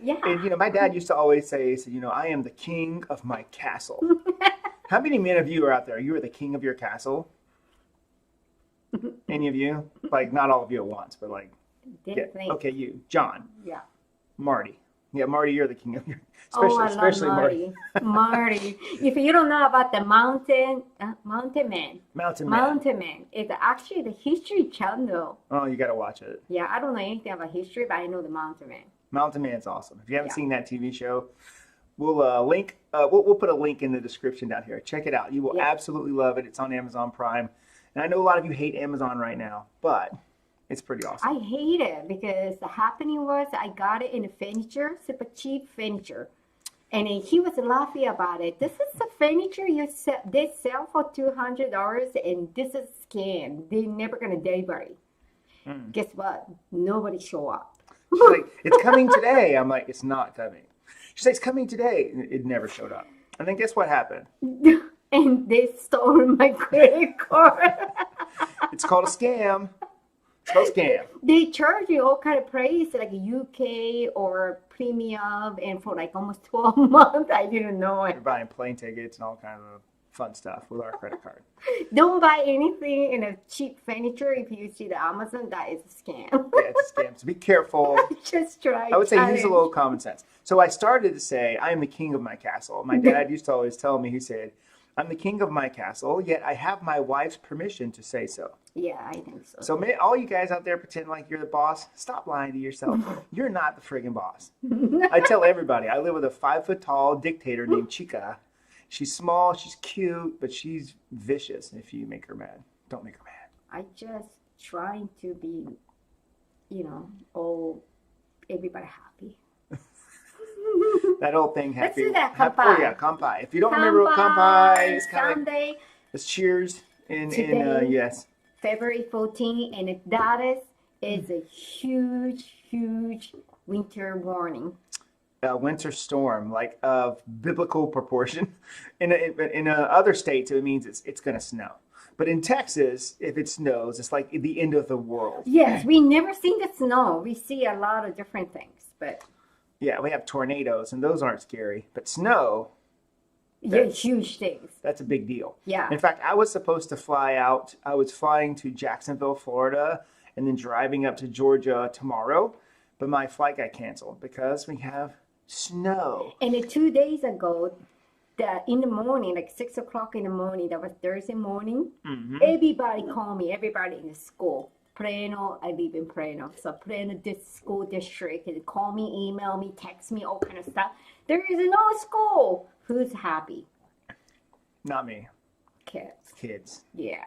Yeah. And my dad used to always say, he said, I am the king of my castle. How many men of you are out there? You are the king of your castle? Any of you? Like, not all of you at once, but like, yeah. Didn't think. Okay, you, John, Yeah. Marty. Yeah, Marty, you're the king of your, Oh, especially I love especially Marty. Marty. Marty. If you don't know about the Mountain Man, Mountain Man. Mountain Man is actually the History Channel. Oh, you got to watch it. Yeah, I don't know anything about history, but I know the Mountain Man. Mountain Man's awesome. If you haven't Yeah. seen that TV show, we'll link. We'll put a link in the description down here. Check it out. You will Yeah. absolutely love it. It's on Amazon Prime, and I know a lot of you hate Amazon right now, but it's pretty awesome. I hate it because the happening was I got it in the furniture, super cheap furniture. And then he was laughing about it. This is the furniture they sell for $200, and this is scam. They're never gonna deliver it. Guess what? Nobody show up. She's like, it's coming today. I'm like, it's not coming. She's like, it's coming today. And it never showed up. And then guess what happened? And they stole my credit card. It's called a scam. It's called a scam. They charge you all kind of price like UK or premium, and for like almost 12 months. I didn't know it. We're buying plane tickets and all kinds of fun stuff with our credit card. Don't buy anything in a cheap furniture. If you see the Amazon, that is a scam. Yeah, it's a scam. So be careful. Just try. I would say use a challenge. little common sense. So I started to say, I am the king of my castle. My dad used to always tell me, he said, I'm the king of my castle, yet I have my wife's permission to say so. Yeah, I think so. So all you guys out there pretend like you're the boss, stop lying to yourself. You're not the friggin' boss. I tell everybody, I live with a 5-foot-tall dictator named Chica. She's small, she's cute, but she's vicious if you make her mad. Don't make her mad. I just trying to be, everybody happy. That old thing, Let's happy. do that, Oh kanpai. yeah, kanpai. If you don't remember what kanpai is, kind of like, Sunday, it's cheers in Today. yes. February 14, and that is a huge, huge winter warning. A winter storm, like of biblical proportion. In other states, it means it's going to snow. But in Texas, if it snows, it's like the end of the world. Yes, we never seen the snow. We see a lot of different things, but Yeah, we have tornadoes, and those aren't scary. But snow, yeah, huge things. that's a big deal. Yeah. In fact, I was supposed to fly out. I was flying to Jacksonville, Florida, and then driving up to Georgia tomorrow. But my flight got canceled because we have snow. And then 2 days ago, in the morning, like 6 o'clock in the morning, that was Thursday morning, everybody called me, everybody in the school. Plano, I live in Plano. So Plano, this school district, and call me, email me, text me, all kind of stuff. There is no school. Who's happy? Not me. Kids. Kids. Yeah.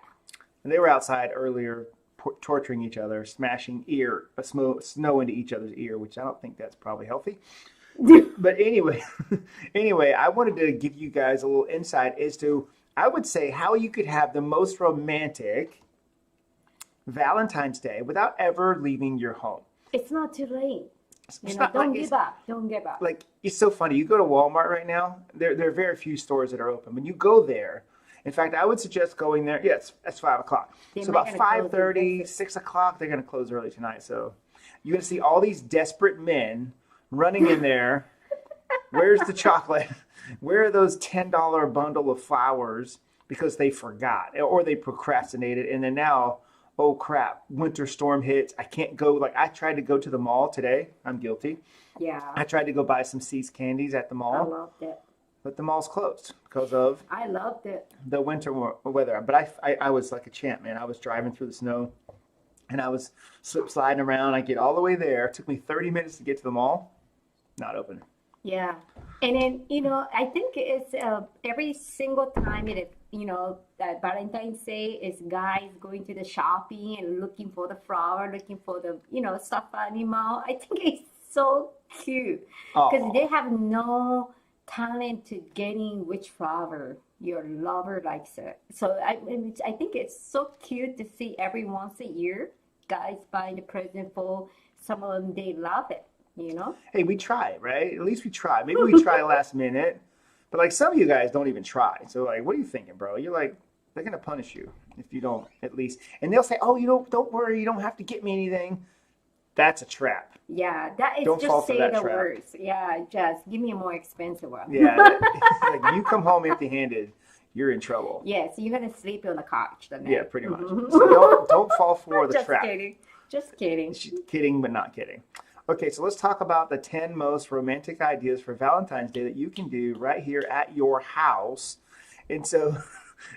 And they were outside earlier torturing each other, smashing snow into each other's ear, which I don't think that's probably healthy. But anyway, I wanted to give you guys a little insight as to, I would say, how you could have the most romantic Valentine's Day without ever leaving your home. It's not too late. It's not Don't like give up. Don't give up. Like, it's so funny. You go to Walmart right now, there are very few stores that are open. When you go there, in fact, I would suggest going there. Yes, it's 5 o'clock. They So might about gonna close 5:30, at 6 o'clock, they're going to close early tonight. So you're going to see all these desperate men running in there. Where's the chocolate? Where are those $10 bundle of flowers? Because they forgot or they procrastinated. And then now, oh crap, winter storm hits. I can't go. Like, I tried to go to the mall today. I'm guilty. Yeah. I tried to go buy some See's candies at the I mall, loved it. but the mall's closed because of I loved it. the winter weather. But I was like a champ, man. I was driving through the snow, and I was sliding around. I get all the way there. It took me 30 minutes to get to the mall. Not open. Yeah. And then, I think it's every single time that Valentine's Day is guys going to the shopping and looking for the flower, looking for the, stuffed animal. I think it's so cute because Oh, they have no talent to getting which flower your lover likes it. So I think it's so cute to see every once a year guys buying the present for some of them. They love it. hey, we try, right? At least we try. Maybe we try last minute, but like some of you guys don't even try. So like, what are you thinking, bro? You're like, they're gonna punish you if you don't at least. And they'll say, oh, don't worry, you don't have to get me anything. That's a trap. Yeah, that is Don't fall just for say that the trap. words. Yeah, just give me a more expensive one. Yeah, like you come home empty-handed, you're in trouble. Yes, you're gonna sleep on the couch the night. Yeah, pretty much. So don't fall for the Just trap. kidding. Just kidding. She's kidding, but not kidding. Okay, so let's talk about the 10 most romantic ideas for Valentine's Day that you can do right here at your house. And so,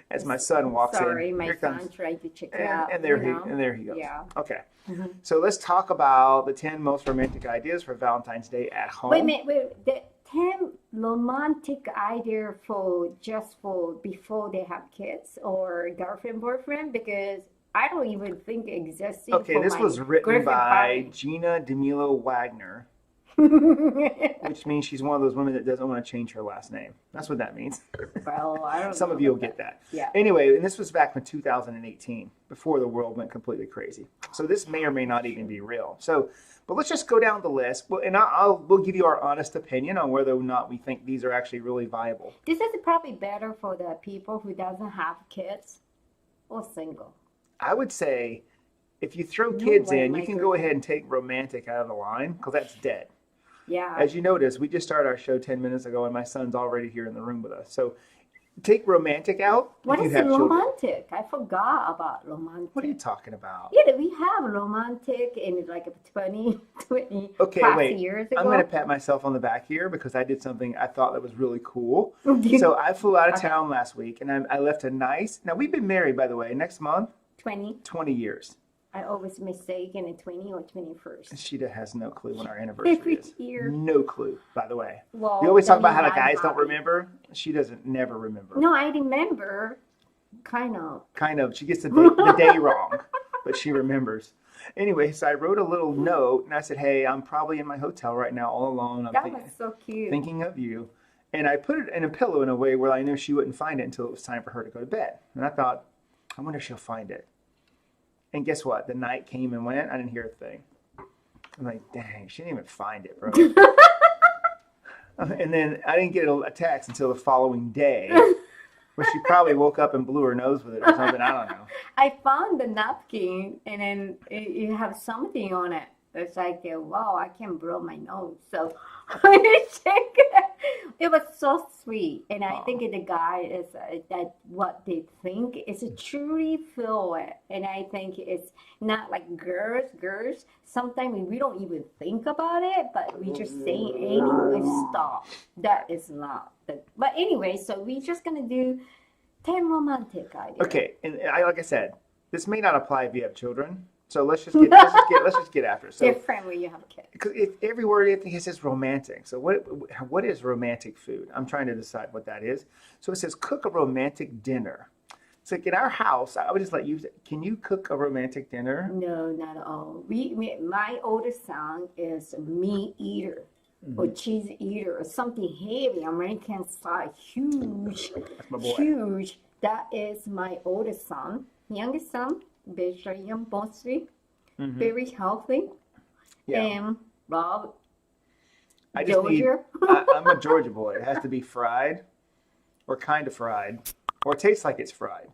as my son walks in, Sorry, my here son comes, tried to check it out. and there he goes. Yeah. Okay, so let's talk about the 10 most romantic ideas for Valentine's Day at home. Wait a minute. Wait, the 10 romantic idea for before they have kids or girlfriend, boyfriend, because I don't even think it exists. Okay, this was written by Gina DeMilo Wagner, which means she's one of those women that doesn't want to change her last name. That's what that means. Well, I don't Some know of you will about get that. Yeah. Anyway, and this was back in 2018, before the world went completely crazy. So this may or may not even be real. But let's just go down the list, and we'll give you our honest opinion on whether or not we think these are actually really viable. This is probably better for the people who doesn't have kids or single. I would say if you throw kids in, you can go girlfriend. ahead and take romantic out of the line because that's dead. Yeah. As you notice, we just started our show 10 minutes ago, and my son's already here in the room with us. So take romantic out. What if you is have children. romantic? I forgot about romantic. What are you talking about? Yeah, we have romantic in like 20 Okay, plus wait. years ago. I'm going to pat myself on the back here because I did something I thought that was really cool. So I flew out of town last week, and I left a nice... Now, we've been married, by the way, next month. 20 years. I always mistaken in 20 or 21st. Sheeta has no clue when our anniversary Every is. year. No clue, by the way. Well, We always talk then about how the I'm guys don't happy. remember. She doesn't never remember. No, I remember, kind of. Kind of. She gets the day wrong, but she remembers. Anyway, so I wrote a little note, and I said, hey, I'm probably in my hotel right now all alone. That was so cute. Thinking of you. And I put it in a pillow in a way where I knew she wouldn't find it until it was time for her to go to bed. And I thought, I wonder if she'll find it. And guess what? The night came and went. I didn't hear a thing. I'm like, dang, she didn't even find it, bro. And then I didn't get a text until the following day, where she probably woke up and blew her nose with it or something. I don't know. I found the napkin, and then it have something on it. It's like, wow, I can blow my nose. So I check. It was so sweet, and I think the guy is that what they think is truly feel it, and I think it's not like girls. Sometimes we don't even think about it, but we just say anyway. Stop. That is not. But anyway, so we're just gonna do 10 romantic ideas. Okay, and like I said, this may not apply if you have children. So let's just get after it. So, different when you have kids. Because every word it says romantic. So what is romantic food? I'm trying to decide what that is. So it says cook a romantic dinner. So like in our house, I would just let you. Can you cook a romantic dinner? No, not at all. My oldest son is a meat eater or cheese eater or something heavy, American style, huge, That's my boy. huge. That is my oldest son. Youngest son, vegetarian mostly, very healthy. Yeah. And Rob, I just Georgia. I'm a Georgia boy. It has to be fried, or kind of fried, or tastes like it's fried.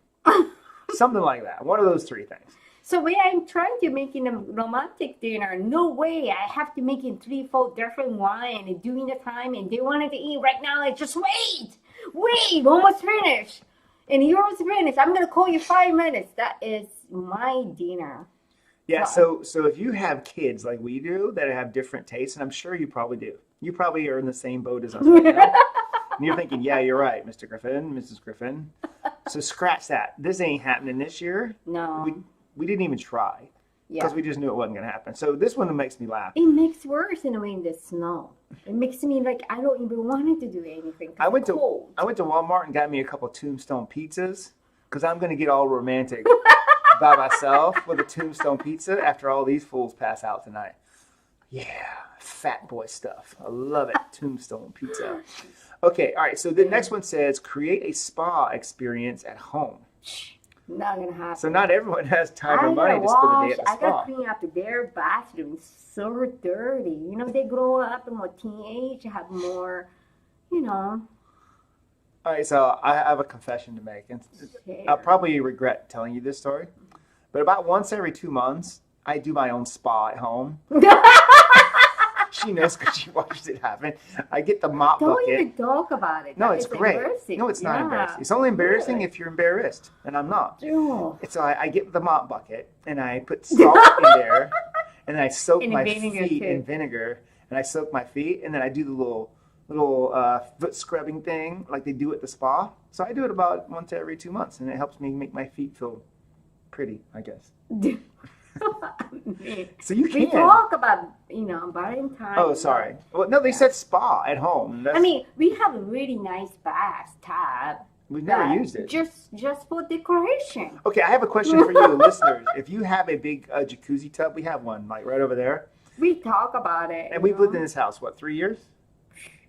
Something like that. One of those three things. So when I'm trying to make a romantic dinner, no way. I have to make it 3-4 different wine and during the time, and they wanted to eat right now. Like, just wait, almost finished. And yours finished. I'm gonna call you 5 minutes. That is my dinner. Yeah. So if you have kids like we do that have different tastes, and I'm sure you probably do, you probably are in the same boat as us right now. And you're thinking, yeah, you're right, Mr. Griffin, Mrs. Griffin. So scratch that. This ain't happening this year. No. We didn't even try because we just knew it wasn't going to happen. So this one makes me laugh. It makes worse in the way in the snow. It makes me like I don't even want to do anything. I went cold. to Walmart and got me a couple Tombstone pizzas because I'm going to get all romantic by myself with a Tombstone pizza after all these fools pass out tonight. Yeah, fat boy stuff. I love it. Tombstone pizza. Okay, all right. So the next one says create a spa experience at home. Not gonna happen. So not everyone has time or money to spend a day at the I gotta spa. clean up their bathroom. So dirty. You know, they grow up and more teenage, have more, you know. All right, so I have a confession to make. And I'll probably regret telling you this story. But about once every 2 months, I do my own spa at home. She knows because she watches it happen. I get the mop Don't bucket. even talk about it. No, it's great. Embarrassing. No, it's not embarrassing. It's only embarrassing Really? if you're embarrassed, and I'm not. Oh. So I get the mop bucket, and I put salt in there, and I soak And my vinegar, feet too. in vinegar, and I soak my feet, and then I do the little foot scrubbing thing like they do at the spa. So I do it about once every 2 months, and it helps me make my feet feel pretty, I guess. So you We can. talk about, Valentine. Oh, sorry. Well, no, they said spa at home. That's, I mean, we have a really nice bathtub. we've never but used it. Just for decoration. Okay, I have a question for you, listeners. If you have a big jacuzzi tub, we have one like right over there, We talk about it. and we've lived in this house what 3 years?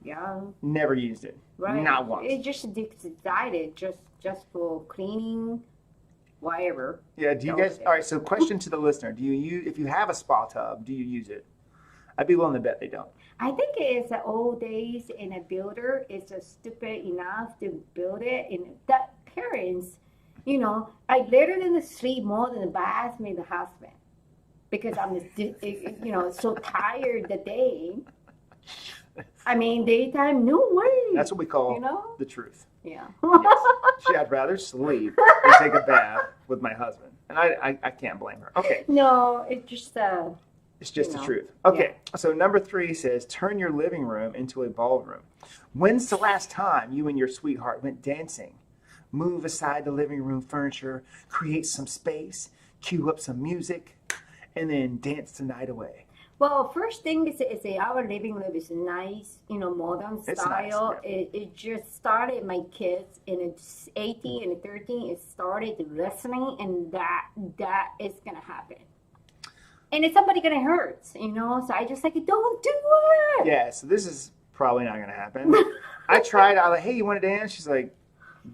Yeah. Never used it. Right. Not once. It just decided just for cleaning, whatever. Yeah. Do you guys? All right. So, question to the listener: do you use if you have a spa tub? Do you use it? I'd be willing to bet they don't. I think it's the old days, and a builder is stupid enough to build it, and that parents, I literally sleep more than the bath with the husband because I'm, so tired the day. I mean, daytime, no way. That's what we call the truth. Yeah. Yes. I'd rather sleep than take a bath with my husband, and I can't blame her. Okay. No, it's just It's just the truth. Okay, so number 3 says, turn your living room into a ballroom. When's the last time you and your sweetheart went dancing? Move aside the living room furniture, create some space, cue up some music, and then dance the night away. Well, first thing is our living room is nice, modern It's style. nice, It just started my kids, and it's 18 and 13. It started listening, and that is gonna happen. And it's somebody gonna hurt, So I just don't do it. Yeah, so this is probably not going to happen. I tried. I was like, hey, you want to dance? She's like,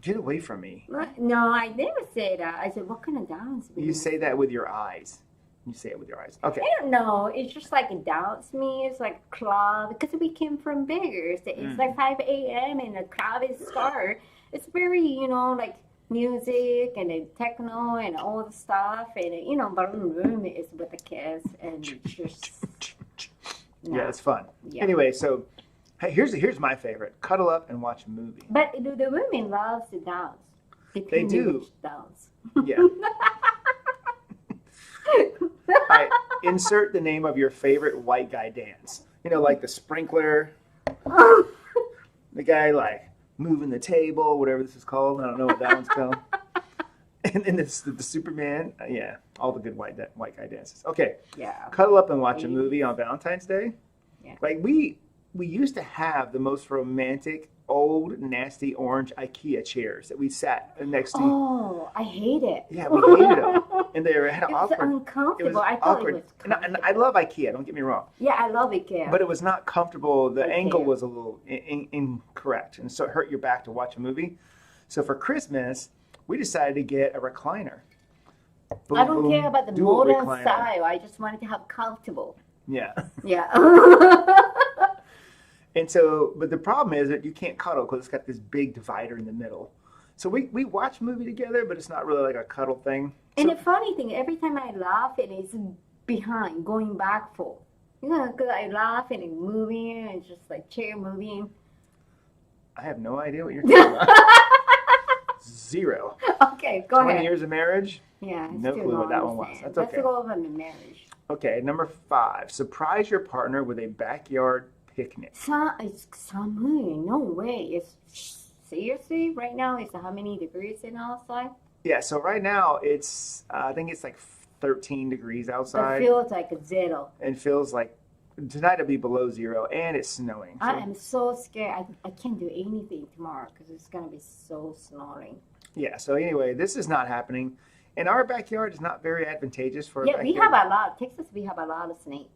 get away from me. No, I never say that. I said, what kind of dance? You say that with your eyes. You say it with your eyes. Okay. I don't know. It's just like a dance me. It's like a club because we came from Vegas. It's like 5 a.m. and the club is start. It's very like music and techno and all the stuff and ballroom room is with the kids and just Yeah, it's fun. Yeah. Anyway, so hey, here's my favorite: cuddle up and watch a movie. But the women love to dance. They do. Which dance. Yeah. All right, insert the name of your favorite white guy dance. Like the sprinkler, the guy like moving the table, whatever this is called. I don't know what that one's called. And then the Superman. Yeah, all the good white guy dances. Okay. Yeah. Cuddle up and watch a movie on Valentine's Day. Yeah. Like we used to have the most romantic, old, nasty orange IKEA chairs that we sat next to. Oh, I hate it. Yeah, we hated them. And they had It was awkward. uncomfortable. I thought it was comfortable. And I love IKEA, don't get me wrong. Yeah, I love IKEA. But it was not comfortable. The Okay. angle was a little incorrect. And so it hurt your back to watch a movie. So for Christmas, we decided to get a recliner. Boom, I don't boom, care about the dual modern recliner. style. I just wanted to have comfortable. Yeah. Yeah. And so, but the problem is that you can't cuddle because it's got this big divider in the middle. So we watch a movie together, but it's not really like a cuddle thing. And So- the funny thing, every time I laugh, it is behind, going back for. Because I laugh and it's moving, and it's just like chair moving. I have no idea what you're talking about. 0. Okay, go 20 ahead. years of marriage? Yeah, it's No too clue what long that to one was. say. That's Let's okay. go over the marriage. Okay, number 5. Surprise your partner with a backyard picnic. It's summer. No way. It's seriously right now. It's how many degrees in outside? Yeah, so right now it's, I think it's like 13 degrees It outside. feels like a zero. And feels like tonight it'll be below 0 and it's snowing. So, I am so scared. I can't do anything tomorrow because it's gonna be so snowing. yeah, so anyway, this is not happening. And our backyard is not very advantageous for a Yeah, backyard. we have a lot. Texas, we have a lot of snake.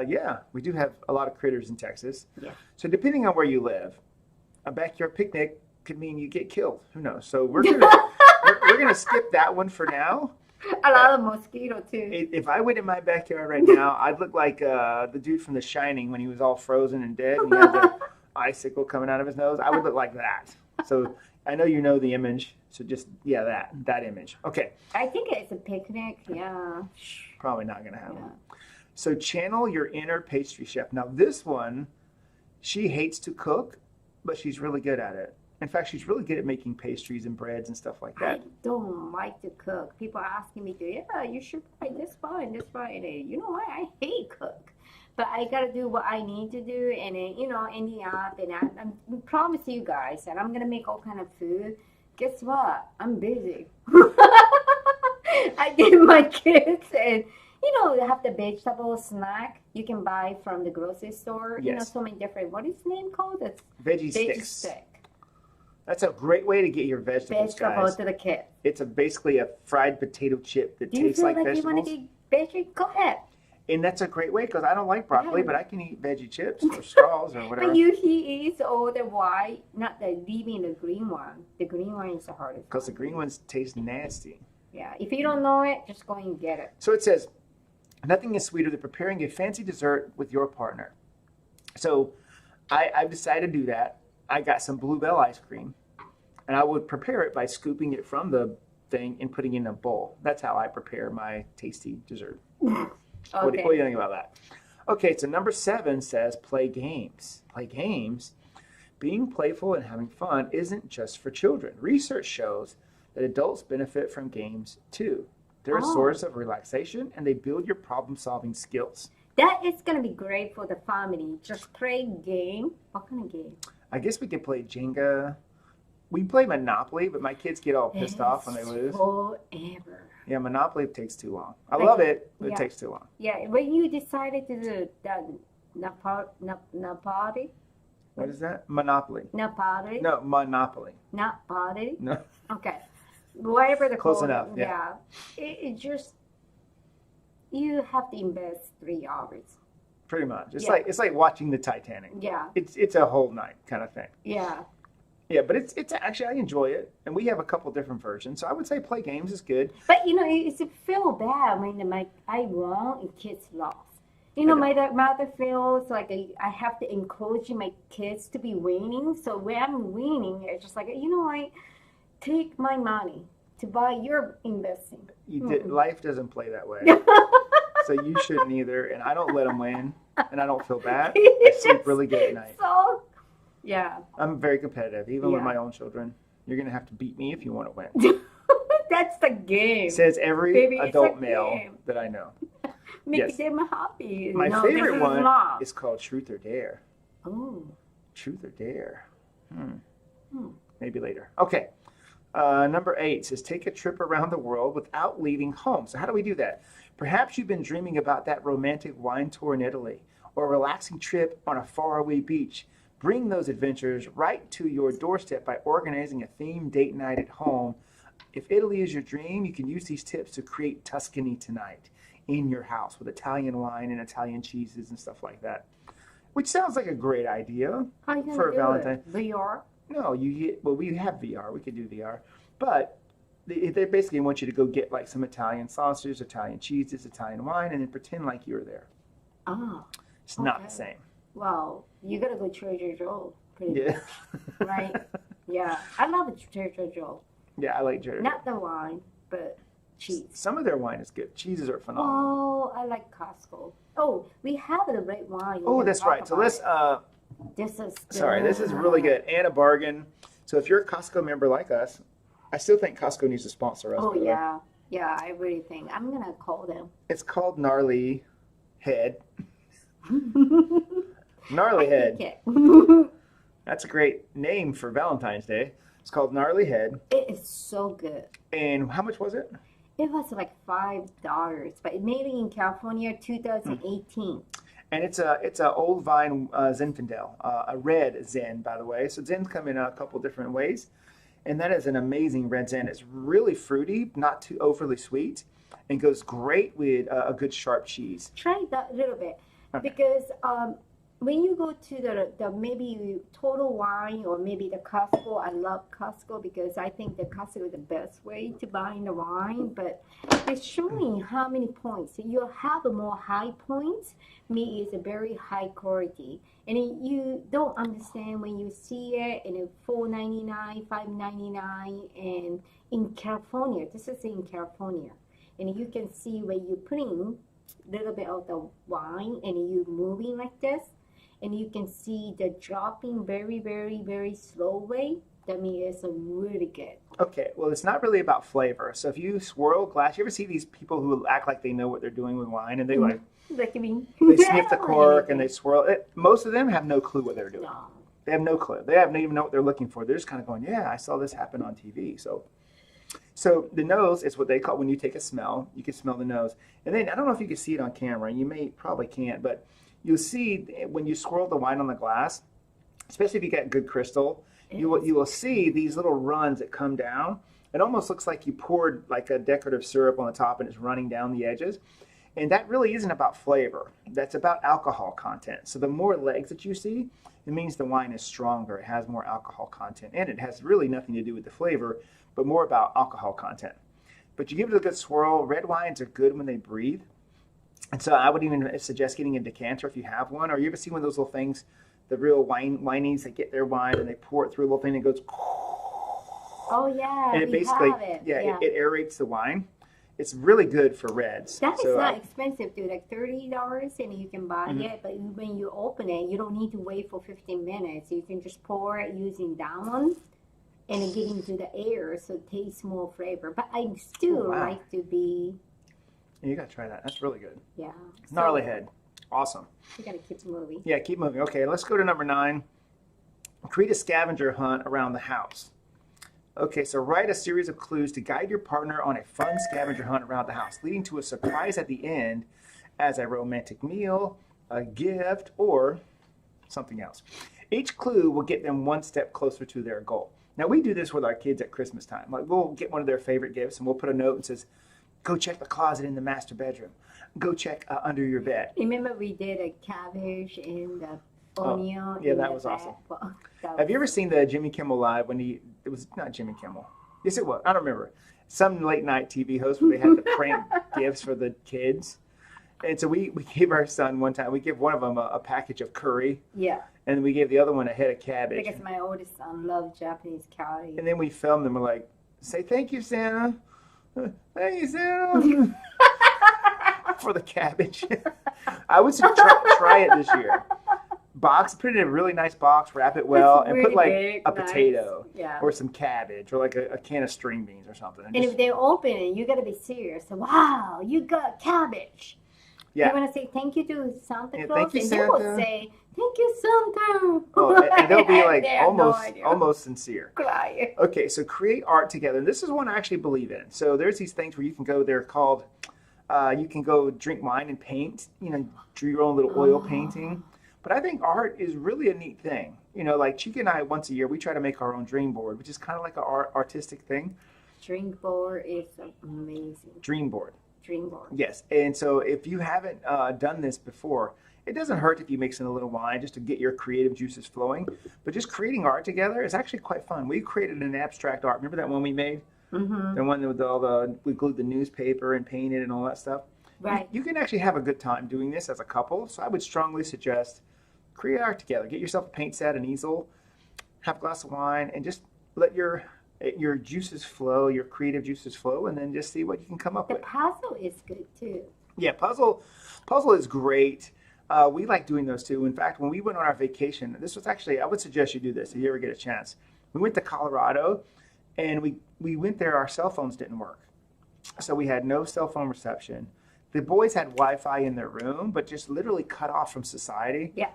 Yeah, we do have a lot of critters in Texas. Yeah. So depending on where you live, a backyard picnic could mean you get killed. Who knows? So we're gonna skip that one for now. A lot of mosquito too. If I went in my backyard right now, I'd look like the dude from The Shining when he was all frozen and dead and he had the icicle coming out of his nose. I would look like that. So I know you know the image, so just, yeah, that image. Okay. I think it's a picnic. Yeah. Probably not going to happen. Yeah. So channel your inner pastry chef. Now this one, she hates to cook, but she's really good at it. In fact, she's really good at making pastries and breads and stuff like I that. don't like to cook. People are asking me to, yeah, you should try this one, this one. And you know what? I hate cook. But I gotta do what I need to do, and then in the app, and I promise you guys that I'm gonna make all kind of food. Guess what? I'm busy. I give my kids, and they have the vegetable snack you can buy from the grocery store. Yes. So many different. What is the name called? It's Veggie sticks. That's a great way to get your vegetables, guys. to the kids. It's basically a fried potato chip that Do you tastes feel like like vegetables. you want to be veggie? Go ahead. And that's a great way because I don't like broccoli, but I can eat veggie chips or straws or whatever. But he eats all the white, not the leaving the green one. The green one is the hardest. Because the green ones taste nasty. Yeah, if you don't know it, just go and get it. So it says, nothing is sweeter than preparing a fancy dessert with your partner. So I've decided to do that. I got some Bluebell ice cream, and I would prepare it by scooping it from the thing and putting it in a bowl. That's how I prepare my tasty dessert. Okay. What do you think about that? Okay, so number 7 says play games. Play games. Being playful and having fun isn't just for children. Research shows that adults benefit from games too. They're a source of relaxation and they build your problem-solving skills. That is going to be great for the family. Just play game. What kind of game? I guess we could play Jenga. We play Monopoly, but my kids get all pissed off when they lose. Forever. Yeah, Monopoly takes too long. I love it, but it takes too long. Yeah, when you decided to do that Napoli? What is that? Monopoly. Napoli? No, Monopoly. Not party? No. Okay. Whatever the Close code. enough, yeah. It just, you have to invest 3 hours. Pretty much. It's like watching the Titanic. Yeah. It's a whole night kind of thing. Yeah. Yeah, but it's actually, I enjoy it, and we have a couple different versions, so I would say play games is good. But it's feel bad when I won and kids lost. My mother feels like I have to encourage my kids to be winning. So when I'm winning, it's just like, what? Take my money to buy your investing. Life doesn't play that way. So you shouldn't either, and I don't let them win, and I don't feel bad. I sleep really good at night. So, yeah. I'm very competitive, even with my own children. You're going to have to beat me if you want to win. That's the game. Says every adult male that I know. Make them happy. My favorite one is called Truth or Dare. Oh. Truth or Dare. Maybe later. Okay. Number 8 says take a trip around the world without leaving home. So how do we do that? Perhaps you've been dreaming about that romantic wine tour in Italy or a relaxing trip on a faraway beach. Bring those adventures right to your doorstep by organizing a themed date night at home. If Italy is your dream, you can use these tips to create Tuscany tonight in your house with Italian wine and Italian cheeses and stuff like that. Which sounds like a great idea for Valentine. VR? No, we have VR. We could do VR. But they basically want you to go get like some Italian sausages, Italian cheeses, Italian wine, and then pretend like you're there. Oh. It's not the same. Well, you gotta go Trader Joe. Yeah. Right? Yeah. I love Trader Joe. Yeah, I like Trader Joe. Not the wine, but cheese. Some of their wine is good. Cheeses are phenomenal. Oh, I like Costco. Oh, we have the red wine. Oh, that's right. So let's this is this is really good and a bargain. So if you're a Costco member like us, I still think Costco needs to sponsor us. Oh yeah. Yeah, I really think. I'm gonna call them. It's called Gnarly Head. Gnarly Head. That's a great name for Valentine's Day. It's called Gnarly Head. It is so good. And how much was it? It was like $5, but it made it in California, 2018. And it's a old vine Zinfandel, a red Zen, by the way. So Zens come in a couple different ways, and that is an amazing red Zen. It's really fruity, not too overly sweet, and goes great with a good sharp cheese. Try that a little bit, because when you go to the maybe Total Wine or maybe the Costco, I love Costco because I think the Costco is the best way to buy the wine. But it's showing how many points. You have a more high points. Me is a very high quality, And you don't understand when you see it and it's $4.99, $5.99, and in California, this is in California, and you can see when you putting a little bit of the wine and you moving like this, and you can see the dropping very, very, very slow way. That means it's really good. Okay, well, it's not really about flavor. So if you swirl glass, you ever see these people who act like they know what they're doing with wine, and they like me. they sniff the cork and they swirl it. Most of them have no clue what they're doing. No. They have no clue. They don't even know what they're looking for. They're just kind of going, yeah, I saw this happen on TV. So the nose is what they call, when you take a smell, you can smell the nose. And then, I don't know if you can see it on camera, and you probably can't, but you'll see when you swirl the wine on the glass, especially if you get good crystal, you will see these little runs that come down. It almost looks like you poured like a decorative syrup on the top and it's running down the edges. And that really isn't about flavor. That's about alcohol content. So the more legs that you see, it means the wine is stronger. It has more alcohol content. And it has really nothing to do with the flavor, but more about alcohol content. But you give it a good swirl. Red wines are good when they breathe. And so I would even suggest getting a decanter if you have one. Or you ever see one of those little things, the real wineys, they get their wine and they pour it through a little thing and it goes. Oh, yeah. And it basically, it aerates the wine. It's really good for reds. That is not expensive, dude. Like $30, and you can buy it. But when you open it, you don't need to wait for 15 minutes. You can just pour it using that one, and it get into the air, so it tastes more flavor. But I still like to be. Yeah, you gotta try that. That's really good. Yeah. Gnarly head. Awesome. You gotta keep moving. Yeah, keep moving. Okay, let's go to number 9. Create a scavenger hunt around the house. Okay, so write a series of clues to guide your partner on a fun scavenger hunt around the house, leading to a surprise at the end as a romantic meal, a gift, or something else. Each clue will get them one step closer to their goal. Now, we do this with our kids at Christmas time. Like, we'll get one of their favorite gifts, and we'll put a note that says, go check the closet in the master bedroom. Go check under your bed. Remember we did a cabbage and the onion. Yeah, that was awesome. Have you ever seen the Jimmy Kimmel Live when it was not Jimmy Kimmel. Yes, it was. I don't remember. Some late night TV host where they had the prank gifts for the kids. And so we gave our son one time, we gave one of them a package of curry. Yeah. And we gave the other one a head of cabbage. Because my oldest son loves Japanese curry. And then we filmed them. We're like, say thank you, Santa. Thank you, Santa. For the cabbage. I would say try it this year. Put it in a really nice box, wrap it well, and put like a potato or some cabbage or like a can of string beans or something. And if they open it, you got to be serious. Wow, you got cabbage. Yeah. You want to say thank you to Santa Claus? Thank you, Santa. And they will say, thank you, Santa. Oh, and they'll be like almost sincere. Cry. Okay, so create art together. This is one I actually believe in. So there's these things where you can go, they're called, you can go drink wine and paint, do your own little oil painting. But I think art is really a neat thing. Like Chica and I, once a year, we try to make our own dream board, which is kind of like an artistic thing. Dream board is amazing. Dream board. Dream board. Yes. And so if you haven't done this before, it doesn't hurt if you mix in a little wine just to get your creative juices flowing. But just creating art together is actually quite fun. We created an abstract art. Remember that one we made? Mm-hmm. The one with we glued the newspaper and painted and all that stuff? Right. You can actually have a good time doing this as a couple. So I would strongly suggest create art together. Get yourself a paint set, an easel, have a glass of wine, and just let your juices flow, your creative juices flow, and then just see what you can come up with. The puzzle is good too. Yeah, puzzle is great. We like doing those too. In fact, when we went on our vacation, this was actually, I would suggest you do this if you ever get a chance. We went to Colorado, and we went there, our cell phones didn't work. So we had no cell phone reception. The boys had Wi-Fi in their room, but just literally cut off from society. Yeah.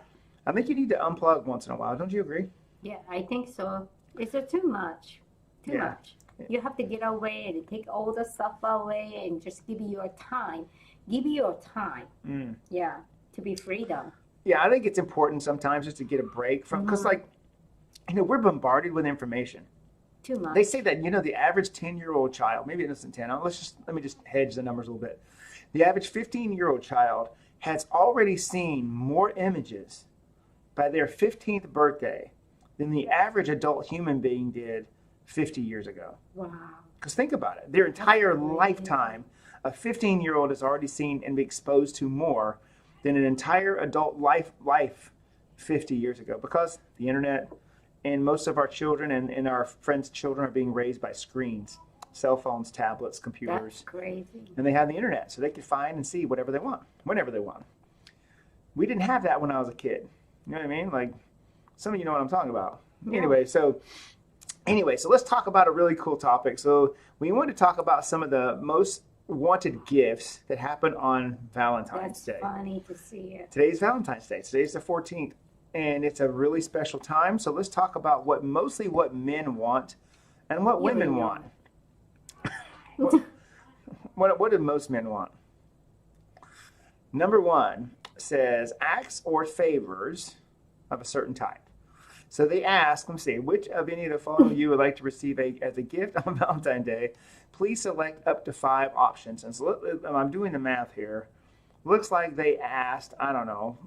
I think you need to unplug once in a while. Don't you agree? Yeah, I think so. It's too much. Too much. You have to get away and take all the stuff away and just give you your time. Give you your time. Yeah, to be freedom. Yeah, I think it's important sometimes just to get a break from, because we're bombarded with information. Too much. They say that, the average 10-year-old child, maybe it isn't 10, let me just hedge the numbers a little bit. The average 15-year-old child has already seen more images by their 15th birthday than the average adult human being did 50 years ago. Wow. Because think about it. Their entire lifetime, a 15-year-old has already seen and been exposed to more than an entire adult life 50 years ago, because the internet and most of our children and our friends' children are being raised by screens, cell phones, tablets, computers. That's crazy. And they have the internet, so they can find and see whatever they want, whenever they want. We didn't have that when I was a kid. You know what I mean? Like, some of you know what I'm talking about. Yeah. Anyway, so let's talk about a really cool topic. So we want to talk about some of the most wanted gifts that happen on Valentine's Day. That's funny to see it. Today's Valentine's Day. Today's the 14th, and it's a really special time. So let's talk about what men want and what women want. What do most men want? Number one says acts or favors of a certain type. So they ask, let me see, which of any of the following you would like to receive as a gift on Valentine's Day? Please select up to 5 options. And so I'm doing the math here. Looks like they asked, I don't know,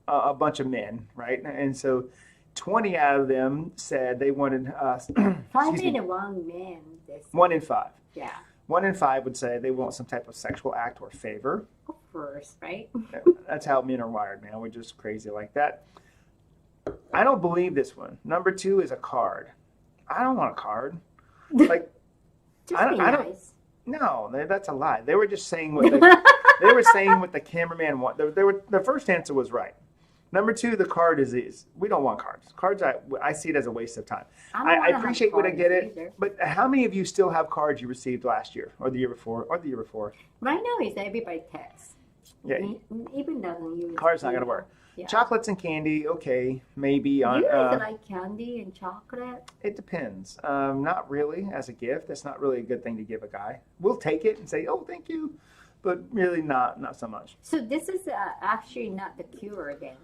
a bunch of men, right? And so 20 out of them said they wanted us. 5 in one man. 1 in 5. Yeah. 1 in 5 would say they want some type of sexual act or favor. Of course, right? That's how men are wired, man. We're just crazy like that. I don't believe this one. Number 2 is a card. I don't want a card. Like, I don't. No, that's a lie. They were just saying what the cameraman want. The first answer was right. Number 2, the card is we don't want cards. Cards, I see it as a waste of time. I appreciate when I get it, either. But how many of you still have cards you received last year, or the year before, or the year before? Right now, it's everybody texts. Yeah, even doesn't use. Cards not gonna work. Yeah. Chocolates and candy, okay, maybe. Do you guys like candy and chocolate? It depends. Not really as a gift. That's not really a good thing to give a guy. We'll take it and say, "Oh, thank you," but really not so much. So this is actually not the cure then.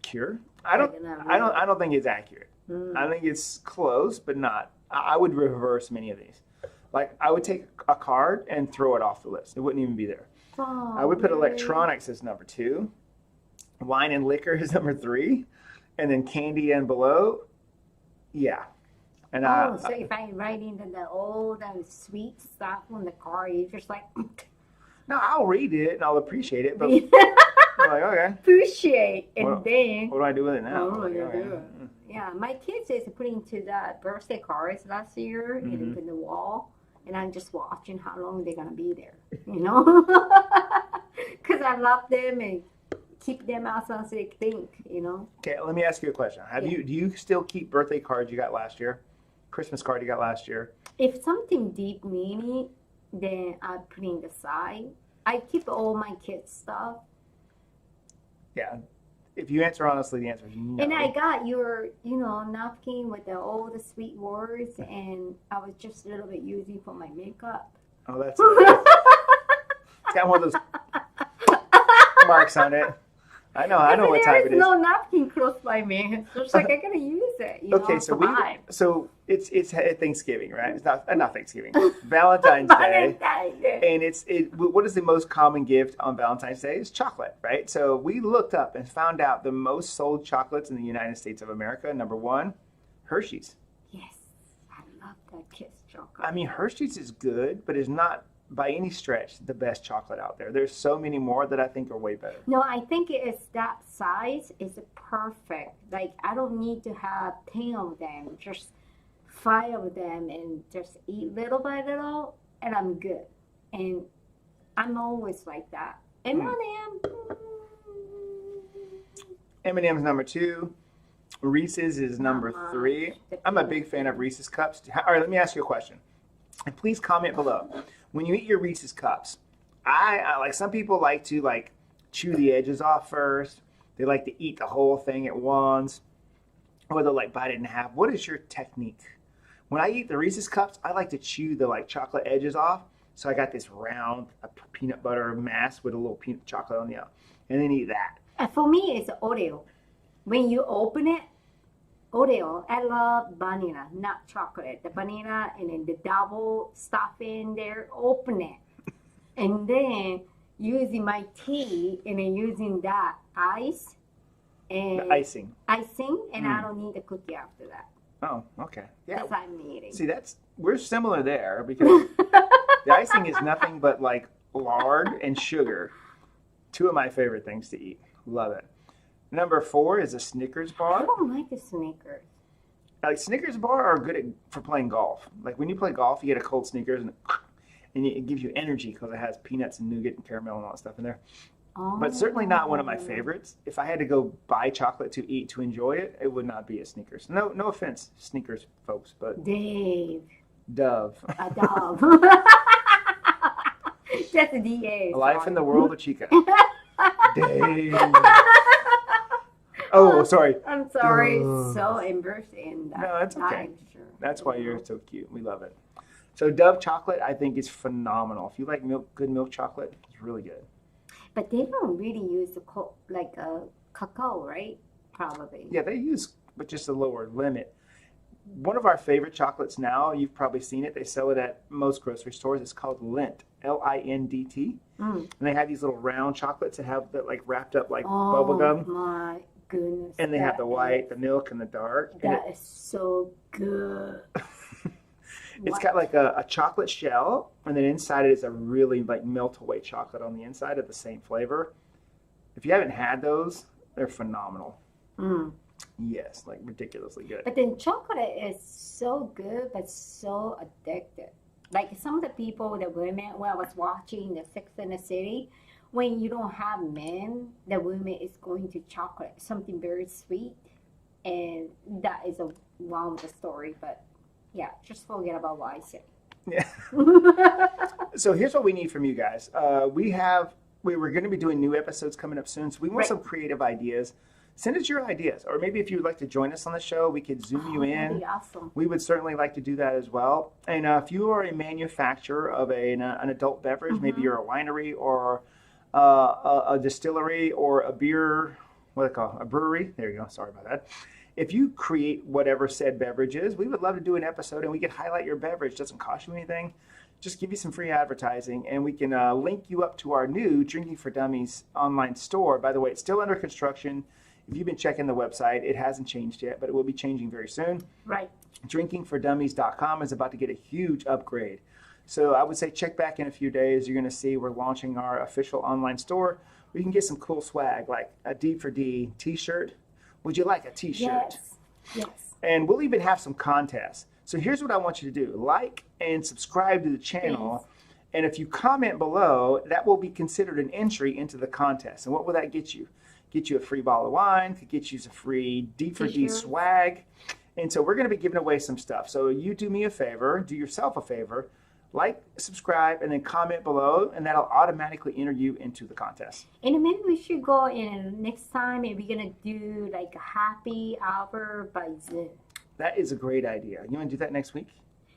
Cure? I don't think it's accurate. I think it's close, but not. I would reverse many of these. Like, I would take a card and throw it off the list. It wouldn't even be there. Oh, I would put really? electronics as number 2. Wine and liquor is number 3, and then candy and below, yeah. And so if I write into the old sweet stuff on the card, you're just like, no, I'll read it and I'll appreciate it, but I'm like, okay, appreciate, and what do I do with it now? Oh, yeah, my kids is putting to the birthday cards last year and put in the wall, and I'm just watching how long they're gonna be there, you know, because I love them and keep them out so they think, you know. Okay, let me ask you a question. Do you still keep birthday cards you got last year? Christmas card you got last year? If something deep meaning, then I put in the side. I keep all my kids' stuff. Yeah. If you answer honestly, the answer is no. And I got your, napkin with all the sweet words, and I was just a little bit using for my makeup. Oh, that's it's got one of those marks on it. I know what type it is. There is no napkin close by me. So it's like I gotta use it. Okay, so it's Thanksgiving, right? It's not Thanksgiving. Valentine's Day. And what is the most common gift on Valentine's Day? Is chocolate, right? So we looked up and found out the most sold chocolates in the United States of America. Number 1, Hershey's. Yes, I love that Kiss chocolate. I mean, Hershey's is good, but it's not by any stretch the best chocolate out there. There's so many more that I think are way better. No, I think it's that size is perfect. Like, I don't need to have 10 of them, just 5 of them, and just eat little by little, and I'm good. And I'm always like that. M&M's number 2. Reese's is number 3. I'm a big fan of Reese's cups. All right, let me ask you a question. And please comment below. When you eat your Reese's cups, I like, some people like to chew the edges off first. They like to eat the whole thing at once, or they'll bite it in half. What is your technique? When I eat the Reese's cups, I like to chew the chocolate edges off. So I got this round peanut butter mass with a little peanut chocolate on the outside, and then eat that. For me, it's Oreo. When you open it, Oreo, I love vanilla, not chocolate. The vanilla and then the double stuff in there, open it. And then using my tea and then using that ice. And the icing. And I don't need the cookie after that. Oh, okay. Yeah. That's what I'm eating. See, we're similar there, because the icing is nothing but lard and sugar. 2 of my favorite things to eat. Love it. Number 4 is a Snickers I bar. don't like the Snickers. Like Snickers bar are good for playing golf. Like when you play golf, you get a cold Snickers and it gives you energy because it has peanuts and nougat and caramel and all that stuff in there. Oh. But certainly not one of my favorites. If I had to go buy chocolate to eat to enjoy it, it would not be a Snickers. No offense, Snickers folks, but Dave. Dove. A dove. That's a DA. Life in the world of Chica. Dave. Oh, sorry. I'm sorry. It's so embarrassing. No, that's okay. I'm sure. That's why you're so cute. We love it. So Dove chocolate, I think, is phenomenal. If you like good milk chocolate, it's really good. But they don't really use the cacao, right? Probably. Yeah, they use, but just a lower limit. One of our favorite chocolates now, you've probably seen it. They sell it at most grocery stores. It's called Lindt, Lindt. And they have these little round chocolates that have that like wrapped up like bubble gum. Oh my goodness! And they have the white, the milk, and the dark. That is so good. It's got like a chocolate shell, and then inside it is a really like melt away chocolate on the inside of the same flavor. If you haven't had those, they're phenomenal. Yes, like ridiculously good. But then chocolate is so good, but so addictive. Like some of the people, the women, when I was watching the Sex and the City, when you don't have men, the woman is going to chocolate, something very sweet. And that is one of the story, but yeah, just forget about what I said. Yeah. So here's what we need from you guys. We were going to be doing new episodes coming up soon, so we want some creative ideas. Send us your ideas, or maybe if you would like to join us on the show, we could Zoom you in. That'd be awesome. We would certainly like to do that as well. And if you are a manufacturer of an adult beverage, maybe you're a winery or a distillery or a beer, what do they call it? A brewery. There you go. Sorry about that. If you create whatever said beverage is, we would love to do an episode and we could highlight your beverage. It doesn't cost you anything. Just give you some free advertising and we can link you up to our new Drinking for Dummies online store. By the way, it's still under construction. If you've been checking the website, it hasn't changed yet, but it will be changing very soon. Right. Drinkingfordummies.com is about to get a huge upgrade. So I would say check back in a few days. You're going to see we're launching our official online store where you can get some cool swag like a D for D t-shirt. Would you like a t-shirt? Yes. And we'll even have some contests. So here's what I want you to do. Like and subscribe to the channel. Yes. And if you comment below, that will be considered an entry into the contest. And what will that get you? Get you a free bottle of wine, could get you some free D for D swag. And so we're going to be giving away some stuff. So you do me a favor, do yourself a favor, like, subscribe, and then comment below, and that'll automatically enter you into the contest. And maybe we should go in next time, maybe we're going to do like a happy hour by Zoom. That is a great idea. You want to do that next week?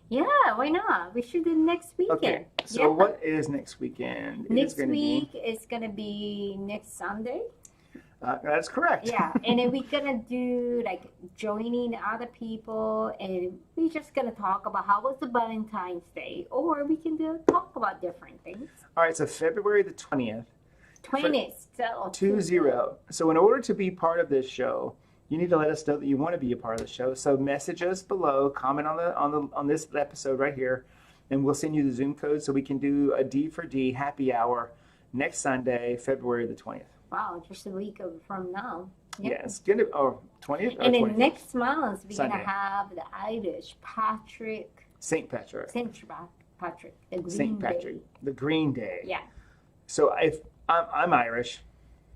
Yeah, why not? We should do next weekend. Okay, so what is next weekend? Next week is going to be next Sunday. That's correct. Yeah, and then we're going to do like joining other people and we're just going to talk about how was the Valentine's Day, or we can talk about different things. All right, so February the 20th. 20th. 20. So in order to be part of this show, you need to let us know that you want to be a part of the show. So message us below, comment on this episode right here, and we'll send you the Zoom code so we can do a D for D happy hour next Sunday, February the 20th. Wow, just a week from now. Yep. Yes, get it. Oh, 20th. And then 25th? Next month we're gonna have the Irish St. Patrick, the Green St. Patrick, Day. the Green Day. Yeah. So if I'm Irish,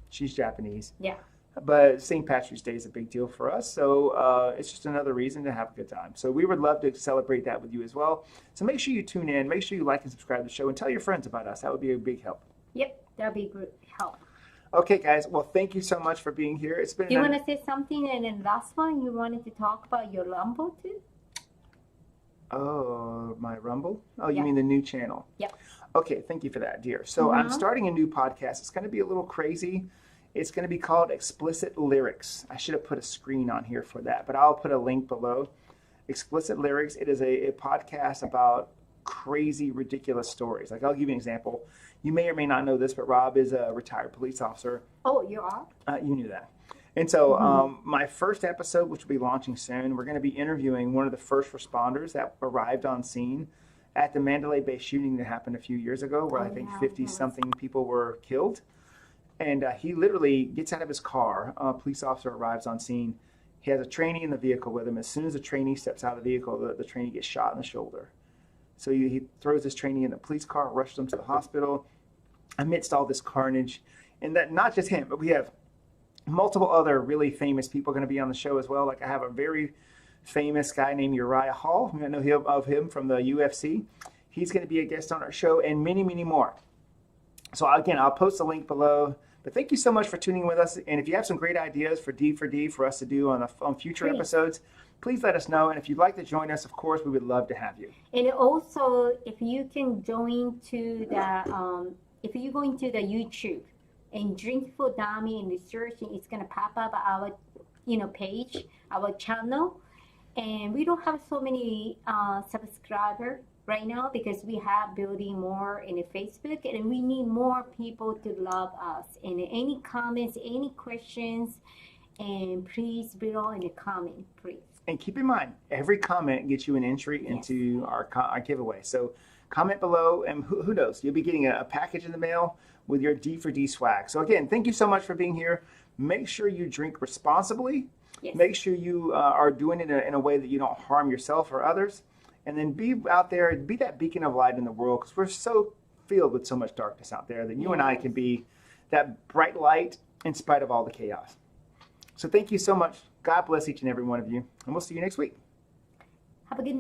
she's Japanese. Yeah. But St. Patrick's Day is a big deal for us, so it's just another reason to have a good time. So we would love to celebrate that with you as well. So make sure you tune in, make sure you like and subscribe to the show, and tell your friends about us. That would be a big help. Yep, that'd be great help. Okay, guys. Well, thank you so much for being here. It's been. Do you want to say something? And then last one, you wanted to talk about your Rumble too? Oh, my Rumble? Oh, you mean the new channel? Yep. Okay, thank you for that, dear. So I'm starting a new podcast. It's going to be a little crazy. It's going to be called Explicit Lyrics. I should have put a screen on here for that, but I'll put a link below. Explicit Lyrics. It is a podcast about crazy, ridiculous stories. Like, I'll give you an example. You may or may not know this, but Rob is a retired police officer. Oh, you are? You knew that. And so my first episode, which will be launching soon, we're going to be interviewing one of the first responders that arrived on scene at the Mandalay Bay shooting that happened a few years ago, where I think 50-something people were killed. And he literally gets out of his car. A police officer arrives on scene. He has a trainee in the vehicle with him. As soon as the trainee steps out of the vehicle, the trainee gets shot in the shoulder. So he throws this trainee in the police car, rushes him to the hospital. Amidst all this carnage, and that not just him, but we have multiple other really famous people going to be on the show as well. Like I have a very famous guy named Uriah Hall. You know of him from the UFC. He's going to be a guest on our show, and many, many more. So again, I'll post a link below. But thank you so much for tuning in with us. And if you have some great ideas for D for us to do on future episodes, please let us know. And if you'd like to join us, of course, we would love to have you. And also, if you can join to the, if you go into the YouTube and Drink for Dummy and research, it's gonna pop up our, page, our channel. And we don't have so many subscribers right now because we have building more in the Facebook, and we need more people to love us. And any comments, any questions, and please below in the comment, please. And keep in mind, every comment gets you an entry into our giveaway. So comment below, and who knows, you'll be getting a package in the mail with your D for D swag. So again, thank you so much for being here. Make sure you drink responsibly. Yes. Make sure you are doing it in a way that you don't harm yourself or others. And then be out there, be that beacon of light in the world, because we're so filled with so much darkness out there that you and I can be that bright light in spite of all the chaos. So thank you so much. God bless each and every one of you, and we'll see you next week. Have a good